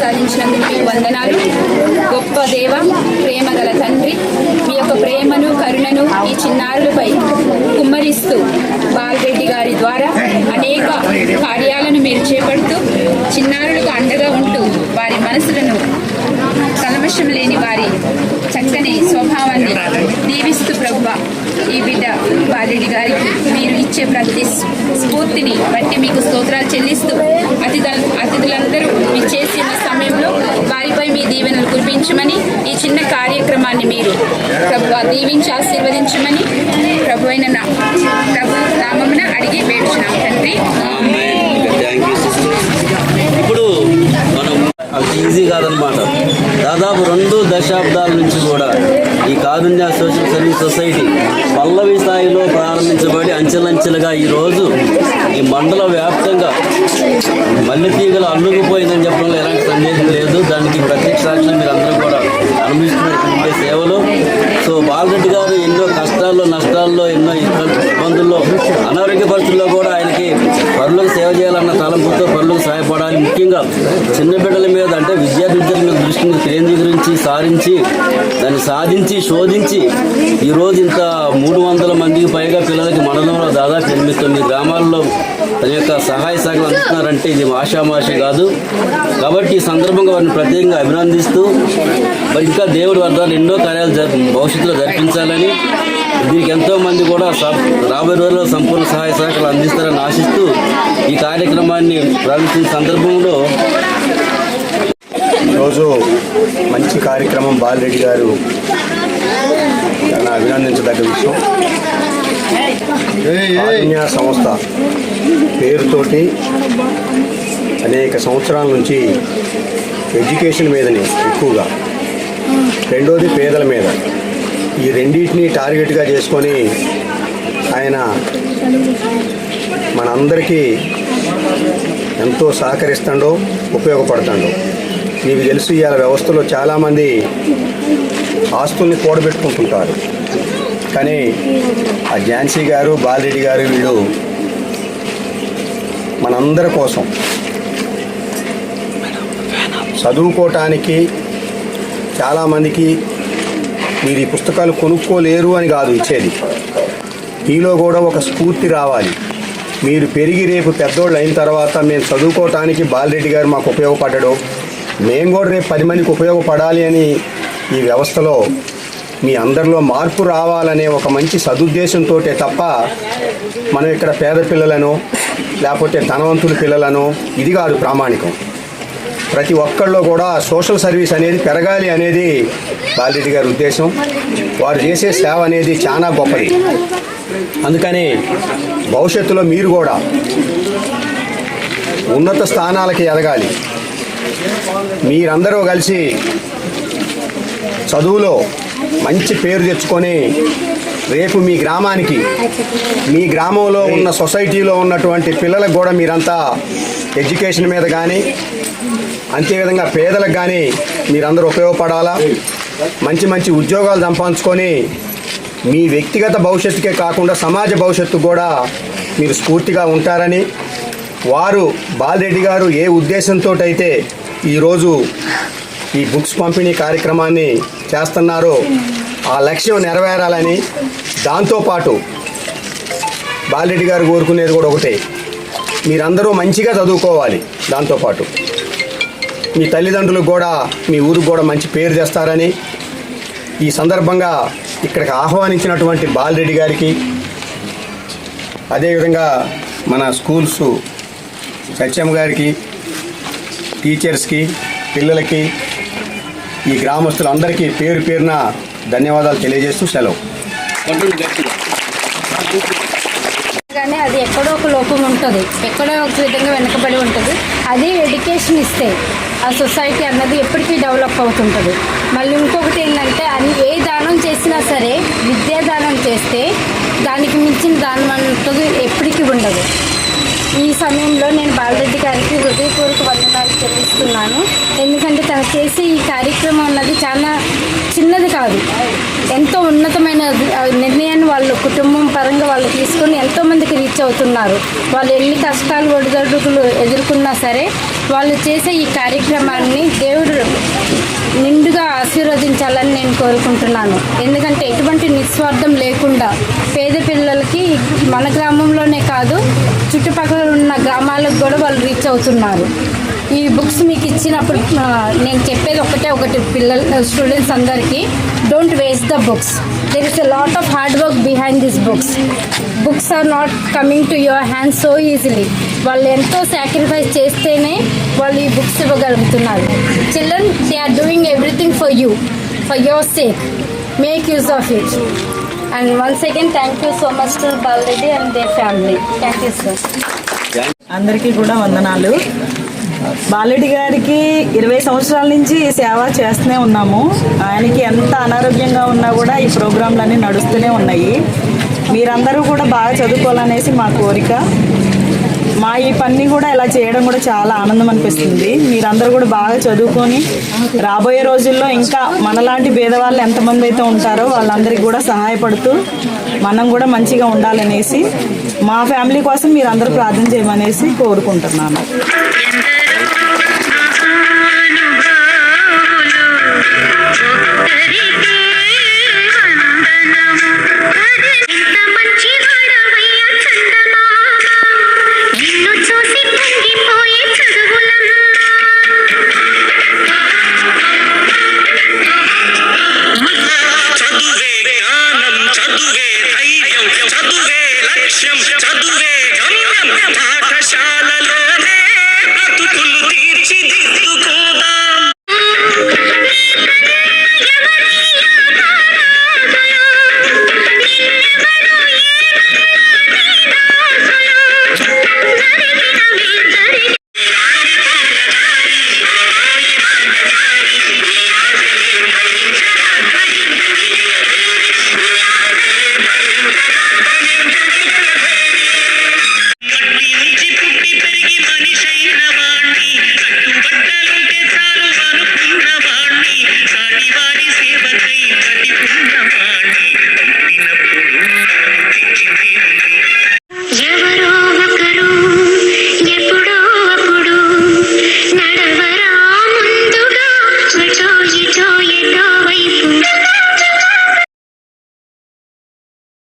ప్రసాదించినందుకు మీకు వందనాలు. గొప్ప దేవ, ప్రేమ గల తండ్రి, మీ యొక్క ప్రేమను కరుణను ఈ చిన్నారులపై కుమ్మరిస్తూ బాలరెడ్డి గారి ద్వారా అనేక కార్యాలను మీరు చేపడుతూ చిన్నారులకు అండగా ఉంటూ వారి మనసులను కల్మషం లేని వారి చక్కని స్వభావాన్ని దీవిస్తూ ప్రభువా, ఈ బిడ్డ బాలరెడ్డి గారికి మీరు ఇచ్చే ప్రతి స్ఫూర్తిని బట్టి మీకు స్తోత్రాలు చెల్లిస్తూ అతిథులందరూ మీరు చేసిన సమయంలో వారిపై మీ దీవెనలు కురిపించమని, ఈ చిన్న కార్యక్రమాన్ని మీరు ప్రభువా దీవించి ఆశీర్వదించమని ప్రభు నామమున అడిగి వేడుచున్నాం తండ్రి. ఇప్పుడు మనం అంత ఈజీ కాదనమాట. దాదాపు 2 దశాబ్దాల నుంచి కూడా ఈ కారుణ్య సోషల్ సర్వీస్ సొసైటీ పల్లవి స్థాయిలో ప్రారంభించబడి అంచెలంచెలుగా ఈరోజు ఈ మండల వ్యాప్తంగా మల్లెతీగలు అల్లుకుపోయిందని చెప్పడంలో ఎలాంటి సందేహం లేదు. దానికి ప్రత్యక్ష సాక్ష్యం మీరు అందరూ కూడా అనుభవిస్తున్నటువంటి సేవలు. సో బాలరెడ్డి గారు ఎన్నో కష్టాల్లో నష్టాల్లో ఎన్నో ఇబ్బందుల్లో అనారోగ్య పరిస్థితుల్లో కూడా ఆయనకి పరులకు సేవ చేయాలన్న తలంపుతో పరులకు సహాయపడాలి. ముఖ్యంగా చిన్న బిడ్డల మీద అంటే విద్యార్థుల మీద దృష్టిని కేంద్రీకరించి సారించి దాన్ని సాధించి శోధించి ఈరోజు ఇంత 300 మందికి పైగా పిల్లలకి మండలంలో దాదాపు 8-9 గ్రామాల్లో తన యొక్క సహాయ సహకారం అందిస్తున్నారంటే ఇది ఆషామాషి కాదు. కాబట్టి ఈ సందర్భంగా వారిని ప్రత్యేకంగా అభినందిస్తూ మరి ఇంకా దేవుడి వర్గాలు ఎన్నో కార్యాలు భవిష్యత్తులో జరిపించాలని, దీనికి ఎంతో మంది కూడా రాబోయే రోజుల్లో సంపూర్ణ సహాయ సహకారాలు అందిస్తారని ఆశిస్తూ ఈ కార్యక్రమాన్ని ప్రారంభించిన సందర్భంలో ఈరోజు మంచి కార్యక్రమం బాలరెడ్డి గారు చాలా అభినందించదగ్గ విషయం. కారుణ్య సంస్థ పేరుతోటి అనేక సంవత్సరాల నుంచి ఎడ్యుకేషన్ మీదనే ఎక్కువగా, రెండోది పేదల మీద, ఈ రెండింటిని టార్గెట్గా చేసుకొని ఆయన మనందరికీ ఎంతో సహకరిస్తాడో ఉపయోగపడతాడో. మీకు తెలుసు, ఇవాళ వ్యవస్థలో చాలామంది ఆస్తుల్ని కూడబెట్టుకుంటుంటారు. కానీ ఆ ఝాన్సీ గారు బాలరెడ్డి గారు వీళ్ళు మనందరి కోసం చదువుకోవటానికి చాలామందికి మీరు ఈ పుస్తకాలు కొనుక్కోలేరు అని కాదు ఇచ్చేది, మీలో కూడా ఒక స్ఫూర్తి రావాలి. మీరు పెరిగి రేపు పెద్దోళ్ళు అయిన తర్వాత మేము చదువుకోవటానికి బాలరెడ్డి గారు మాకు ఉపయోగపడ్డాడు, మేము కూడా రేపు 10 మందికి ఉపయోగపడాలి అని ఈ వ్యవస్థలో మీ అందరిలో మార్పు రావాలనే ఒక మంచి సదుద్దేశంతో తప్ప మనం ఇక్కడ పేద పిల్లలను లేకపోతే ధనవంతుల పిల్లలను ఇది కాదు ప్రామాణికం. ప్రతి ఒక్కళ్ళలో కూడా సోషల్ సర్వీస్ అనేది పెరగాలి అనేది బాలరెడ్డి గారి ఉద్దేశం. వారు చేసే సేవ అనేది చాలా గొప్పది. అందుకని భవిష్యత్తులో మీరు కూడా ఉన్నత స్థానాలకి ఎదగాలి. మీరందరూ కలిసి చదువులో మంచి పేరు తెచ్చుకొని రేపు మీ గ్రామానికి, మీ గ్రామంలో ఉన్న సొసైటీలో ఉన్నటువంటి పిల్లలకు కూడా మీరంతా ఎడ్యుకేషన్ మీద కానీ అంతేవిధంగా పేదలకు కానీ మీరందరూ ఉపయోగపడాలా. మంచి మంచి ఉద్యోగాలు సంపాదించుకొని మీ వ్యక్తిగత భవిష్యత్తుకే కాకుండా సమాజ భవిష్యత్తు కూడా మీరు స్ఫూర్తిగా ఉంటారని, వారు బాలరెడ్డి గారు ఏ ఉద్దేశంతో అయితే ఈరోజు ఈ బుక్స్ పంపిణీ కార్యక్రమాన్ని చేస్తున్నారో ఆ లక్ష్యం నెరవేరాలని, దాంతోపాటు బాలరెడ్డి గారు కోరుకునేది కూడా ఒకటే, మీరందరూ మంచిగా చదువుకోవాలి. దాంతోపాటు మీ తల్లిదండ్రులకు కూడా మీ ఊరికి కూడా మంచి పేరు తెస్తారని ఈ సందర్భంగా ఇక్కడికి ఆహ్వానించినటువంటి బాలరెడ్డి గారికి, అదేవిధంగా మన స్కూల్స్ సత్యమ్మ గారికి, టీచర్స్కి, పిల్లలకి, ఈ గ్రామస్తులందరికీ పేరు పేరున ధన్యవాదాలు తెలియజేస్తూ సెలవు. కానీ అది ఎక్కడో ఒక లోపం ఉంటుంది, ఎక్కడో ఒక విధంగా వెనకబడి ఉంటుంది. అది ఎడ్యుకేషన్ ఇస్తే ఆ సొసైటీ అన్నది ఎప్పటికీ డెవలప్ అవుతుంటుంది. మళ్ళీ ఇంకొకటి ఏంటంటే ఏ దానం చేసినా సరే విద్యాదానం చేస్తే దానికి మించిన దానం అంటది ఎప్పటికీ ఉండదు. ఈ సమయంలో నేను బాలరెడ్డి గారికి హృదయపూర్వక వందనాలు చెల్లిస్తున్నాను. ఎందుకంటే తను చేసే ఈ కార్యక్రమం అన్నది చాలా చిన్నది కాదు, ఎంతో ఉన్నతమైన నిర్ణయాన్ని వాళ్ళు కుటుంబం పరంగా వాళ్ళు తీసుకొని ఎంతోమందికి రీచ్ అవుతున్నారు. వాళ్ళు ఎన్ని కష్టాలు ఒడిదొడుకులు ఎదుర్కొన్నా సరే వాళ్ళు చేసే ఈ కార్యక్రమాన్ని దేవుడు నిండుగా ఆశీర్వదించాలని నేను కోరుకుంటున్నాను. ఎందుకంటే ఎటువంటి నిస్వార్థం లేకుండా పేద పిల్లలకి మన గ్రామంలోనే కాదు చుట్టుపక్కల ఉన్న గ్రామాలకు కూడా వాళ్ళు రీచ్ అవుతున్నారు. ఈ బుక్స్ మీకు ఇచ్చినప్పుడు నేను చెప్పేది ఒకటి స్టూడెంట్స్ అందరికీ, don't waste the books. There is a lot of hard work behind this books. Books are not coming to your hands so easily. వాళ్ళు ఎంతో సాక్రిఫైస్ చేస్తేనే వాళ్ళు ఈ బుక్స్ ఇవ్వగలుగుతున్నారు. Children, they are doing everything for you, for your sake. Make use of it. And once again thank you so much to Balareddy and their family. Thank you sir. అందరికీ కూడా వందనాలు. బాలరెడ్డి గారికి 20 సంవత్సరాల నుంచి సేవ చేస్తూనే ఉన్నాము. ఆయనకి ఎంత అనారోగ్యంగా ఉన్నా కూడా ఈ ప్రోగ్రాంలన్నీ నడుస్తూనే ఉన్నాయి. మీరందరూ కూడా బాగా చదువుకోవాలనేసి మా కోరిక. మా ఈ పని కూడా ఇలా చేయడం కూడా చాలా ఆనందం అనిపిస్తుంది. మీరందరూ కూడా బాగా చదువుకొని రాబోయే రోజుల్లో ఇంకా మనలాంటి పేదవాళ్ళు ఎంతమంది అయితే ఉంటారో వాళ్ళందరికీ కూడా సహాయపడుతూ మనం కూడా మంచిగా ఉండాలనేసి మా ఫ్యామిలీ కోసం మీరందరూ ప్రార్థన చేయమనేసి కోరుకుంటున్నాను.